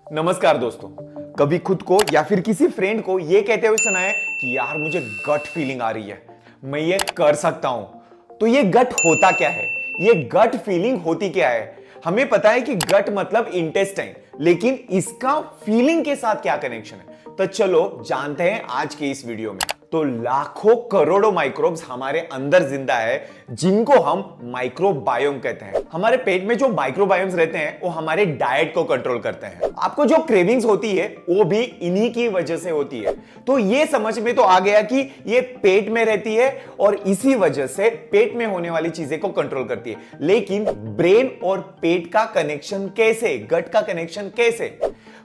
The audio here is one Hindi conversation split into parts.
नमस्कार दोस्तों। कभी खुद को या फिर किसी फ्रेंड को ये कहते हुए सुना है कि यार मुझे गट फीलिंग आ रही है, मैं ये कर सकता हूं। तो ये गट होता क्या है? ये गट फीलिंग होती क्या है? हमें पता है कि गट मतलब इंटेस्टाइन, लेकिन इसका फीलिंग के साथ क्या कनेक्शन है? तो चलो जानते हैं आज के इस वीडियो में। तो लाखों करोड़ों माइक्रोब्स हमारे अंदर जिंदा है, जिनको हम माइक्रोबायोम कहते हैं। हमारे पेट में जो माइक्रोबायोम्स रहते हैं वो हमारे डाइट को कंट्रोल करते हैं। आपको जो क्रेविंग्स होती है वो भी इन्हीं की वजह से होती है। तो ये समझ में तो आ गया कि ये पेट में रहती है और इसी वजह से पेट में होने वाली चीजें को कंट्रोल करती है। लेकिन ब्रेन और पेट का कनेक्शन कैसे, गट का कनेक्शन कैसे?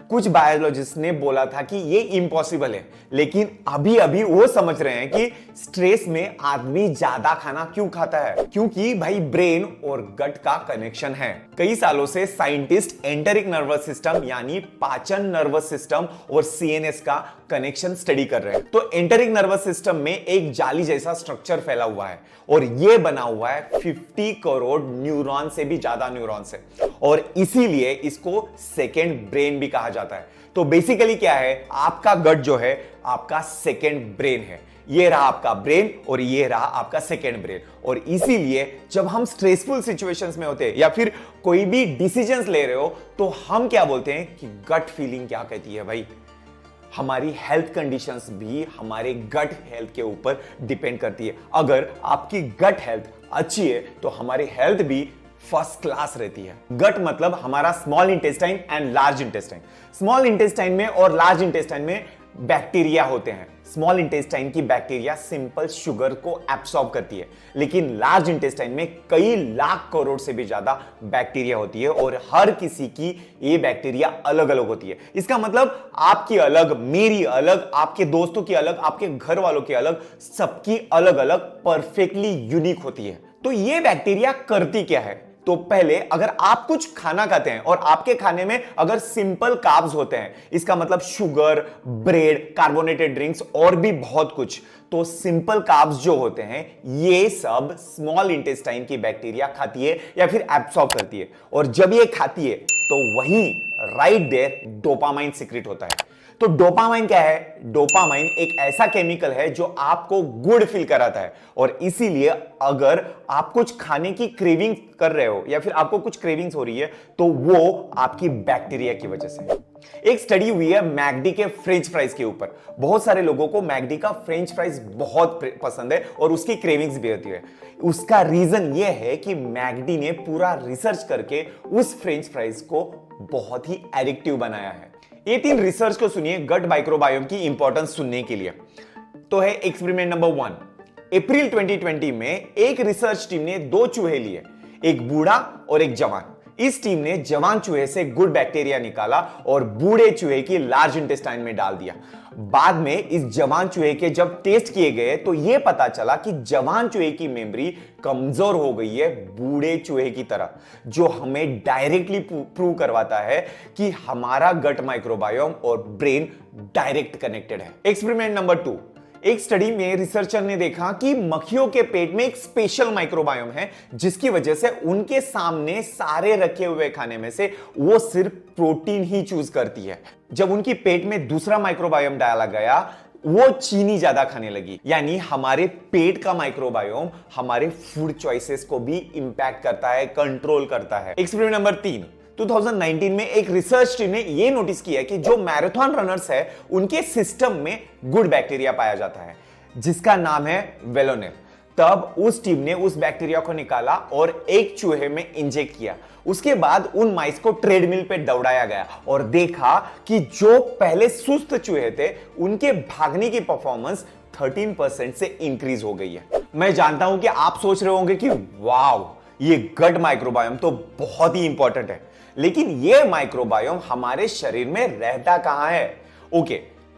कुछ बायोलॉजिस्ट ने बोला था कि ये इम्पॉसिबल है, लेकिन अभी अभी वो समझ रहे हैं कि स्ट्रेस में आदमी ज्यादा खाना क्यों खाता है, क्योंकि भाई ब्रेन और गट का कनेक्शन है। कई सालों से साइंटिस्ट एंटेरिक नर्वस सिस्टम यानी पाचन नर्वस सिस्टम और सीएनएस का कनेक्शन स्टडी कर रहे हैं। तो एंटेरिक नर्वस सिस्टम में एक जाली जैसा स्ट्रक्चर फैला हुआ है और ये बना हुआ है 50 करोड़ न्यूरॉन से भी ज्यादा न्यूरॉन से, और इसीलिए इसको सेकेंड ब्रेन भी कहा जाता है। तो बेसिकली क्या है, आपका गट जो है आपका सेकेंड ब्रेन है। ये रहा आपका ब्रेन और ये रहा आपका सेकेंड ब्रेन। और इसीलिए जब हम स्ट्रेसफुल सिचुएशंस में होते हैं या फिर कोई भी डिसीजंस ले रहे हो तो हम क्या बोलते हैं कि गट फीलिंग क्या कहती है भाई। हमारी हेल्थ कंडीशंस भी हमारे गट हेल्थ के ऊपर डिपेंड करती है। अगर आपकी गट हेल्थ अच्छी है तो हमारी हेल्थ भी फर्स्ट क्लास रहती है। गट मतलब हमारा small intestine and large intestine. Small intestine में और लार्ज इंटेस्टाइन में बैक्टीरिया होते हैं। स्मॉल इंटेस्टाइन की बैक्टीरिया सिंपल शुगर को एब्सॉर्ब करती है, लेकिन लार्ज इंटेस्टाइन में कई लाख करोड़ से भी ज्यादा बैक्टीरिया होती है और हर किसी की ये बैक्टीरिया अलग अलग होती है। इसका मतलब आपकी अलग, मेरी अलग, आपके दोस्तों की अलग, आपके घर वालों की अलग, सबकी अलग अलग परफेक्टली यूनिक होती है। तो ये बैक्टीरिया करती क्या है? तो पहले अगर आप कुछ खाना खाते हैं और आपके खाने में अगर सिंपल कार्ब्स होते हैं, इसका मतलब शुगर, ब्रेड, कार्बोनेटेड ड्रिंक्स और भी बहुत कुछ, तो सिंपल कार्ब्स जो होते हैं ये सब स्मॉल इंटेस्टाइन की बैक्टीरिया खाती है या फिर एब्सॉर्ब करती है। और जब ये खाती है तो वहीं राइट देयर डोपामाइन सीक्रेट होता है। तो डोपामाइन क्या है? डोपामाइन एक ऐसा केमिकल है जो आपको गुड फील कराता है, और इसीलिए अगर आप कुछ खाने की क्रेविंग कर रहे हो या फिर आपको कुछ क्रेविंग्स हो रही है तो वो आपकी बैक्टीरिया की वजह से है। एक स्टडी हुई है मैकडी के फ्रेंच फ्राइज के ऊपर। बहुत सारे लोगों को मैकडी का फ्रेंच फ्राइज बहुत पसंद है और उसकी क्रेविंग्स भी होती है। उसका रीजन ये है कि मैकडी ने पूरा रिसर्च करके उस फ्रेंच फ्राइज को बहुत ही एडिक्टिव बनाया है। ये 3 रिसर्च को सुनिए गट माइक्रोबायोम की इंपॉर्टेंस सुनने के लिए। तो है एक्सपेरिमेंट नंबर 1। अप्रैल 2020 में एक रिसर्च टीम ने 2 चूहे लिए, एक बूढ़ा और एक जवान। इस टीम ने जवान चूहे से गुड बैक्टीरिया निकाला और बूढ़े चूहे की लार्ज इंटेस्टाइन में डाल दिया। बाद में इस जवान चूहे के जब टेस्ट किए गए तो यह पता चला कि जवान चूहे की मेमोरी कमजोर हो गई है बूढ़े चूहे की तरह, जो हमें डायरेक्टली प्रूव करवाता है कि हमारा गट माइक्रोबायोम और ब्रेन डायरेक्ट कनेक्टेड है। Experiment number 2। एक स्टडी में रिसर्चर ने देखा कि मक्खियों के पेट में एक स्पेशल माइक्रोबायोम है, जिसकी वजह से उनके सामने सारे रखे हुए खाने में से वो सिर्फ प्रोटीन ही चूज करती है। जब उनकी पेट में दूसरा माइक्रोबायोम डाला गया वो चीनी ज्यादा खाने लगी। यानी हमारे पेट का माइक्रोबायोम हमारे फूड चॉइसेस को भी इंपैक्ट करता है, कंट्रोल करता है। Experiment number 3। 2019 में एक रिसर्च टीम ने यह नोटिस किया कि जो मैराथन रनर्स है उनके सिस्टम में गुड बैक्टीरिया पाया जाता है, जिसका नाम है वेलोनेल। तब उस टीम ने उस बैक्टीरिया को निकाला और एक चूहे में इंजेक्ट किया। उसके बाद उन माइस को ट्रेडमिल पे दौड़ाया गया और देखा कि जो पहले सुस्त चूहे थे उनके भागने की परफॉर्मेंस 13% से इंक्रीज हो गई है। मैं जानता हूं कि आप सोच रहे होंगे कि वाव, ये गट माइक्रोबायोम तो बहुत ही इंपॉर्टेंट है, लेकिन ये माइक्रोबायोम हमारे शरीर में रहता कहां है? ओके,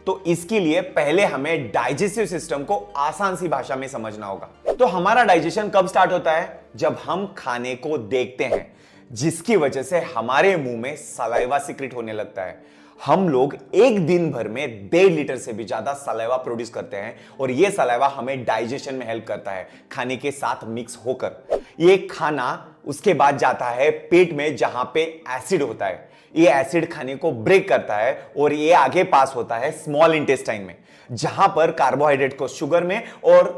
तो इसके लिए पहले हमें डाइजेस्टिव सिस्टम को आसान सी भाषा में समझना होगा। तो हमारा डाइजेशन कब स्टार्ट होता है? जब हम खाने को देखते हैं, जिसकी वजह से हमारे मुंह में सलाइवा सीक्रेट होने लगता है। हम लोग एक दिन भर में 1.5 लीटर से भी ज्यादा सलाइवा प्रोड्यूस करते हैं और यह सलाइवा हमें डाइजेशन में हेल्प करता है खाने के साथ मिक्स होकर। ये खाना उसके बाद जाता है पेट में, जहां पे एसिड होता है। ये एसिड खाने को ब्रेक करता है और ये आगे पास होता है स्मॉल इंटेस्टाइन में, जहां पर कार्बोहाइड्रेट को शुगर में और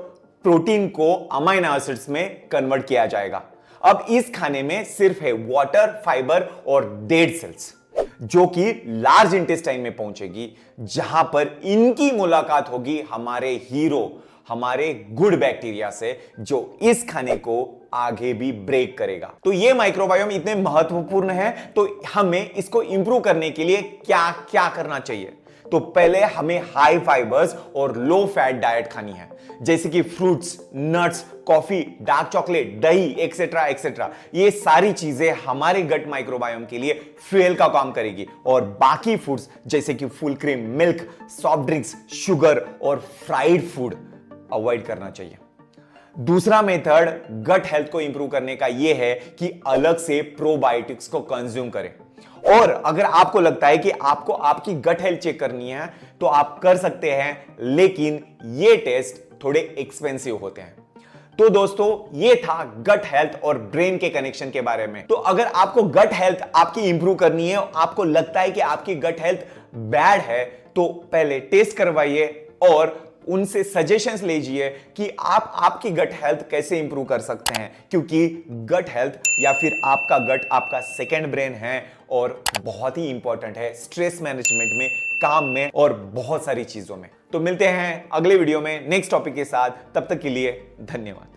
प्रोटीन को अमाइनो एसिड्स में कन्वर्ट किया जाएगा। अब इस खाने में सिर्फ है वाटर, फाइबर और डेड सेल्स, जो कि लार्ज इंटेस्टाइन में पहुंचेगी, जहां पर इनकी मुलाकात होगी हमारे हीरो, हमारे गुड बैक्टीरिया से, जो इस खाने को आगे भी ब्रेक करेगा। तो ये माइक्रोबायोम इतने महत्वपूर्ण है, तो हमें इसको इंप्रूव करने के लिए क्या क्या करना चाहिए? तो पहले हमें हाई फाइबर्स और लो फैट डाइट खानी है, जैसे कि fruits, nuts, coffee, dark chocolate, दही एक्सेट्रा एक्सेट्रा। ये सारी चीजें हमारे गट माइक्रोबायोम के लिए फ्यूल का काम करेगी। और बाकी फूड्स जैसे कि full cream milk, soft drinks, sugar और फ्राइड फूड अवॉइड करना चाहिए। दूसरा मेथड गट हेल्थ को इंप्रूव करने का यह है कि अलग से प्रोबायोटिक्स को कंज्यूम करें। और अगर आपको लगता है कि आपको आपकी गट हेल्थ चेक करनी है तो आप कर सकते हैं, लेकिन ये टेस्ट थोड़े एक्सपेंसिव होते हैं। तो दोस्तों, ये था गट हेल्थ और ब्रेन के कनेक्शन के बारे में। तो अगर आपको गट हेल्थ आपकी इंप्रूव करनी है, आपको लगता है कि आपकी गट हेल्थ बैड है, तो पहले टेस्ट करवाइए और उनसे सजेशंस लीजिए कि आप आपकी गट हेल्थ कैसे इंप्रूव कर सकते हैं, क्योंकि गट हेल्थ या फिर आपका गट आपका सेकंड ब्रेन है और बहुत ही इंपॉर्टेंट है स्ट्रेस मैनेजमेंट में, काम में और बहुत सारी चीजों में। तो मिलते हैं अगले वीडियो में नेक्स्ट टॉपिक के साथ। तब तक के लिए धन्यवाद।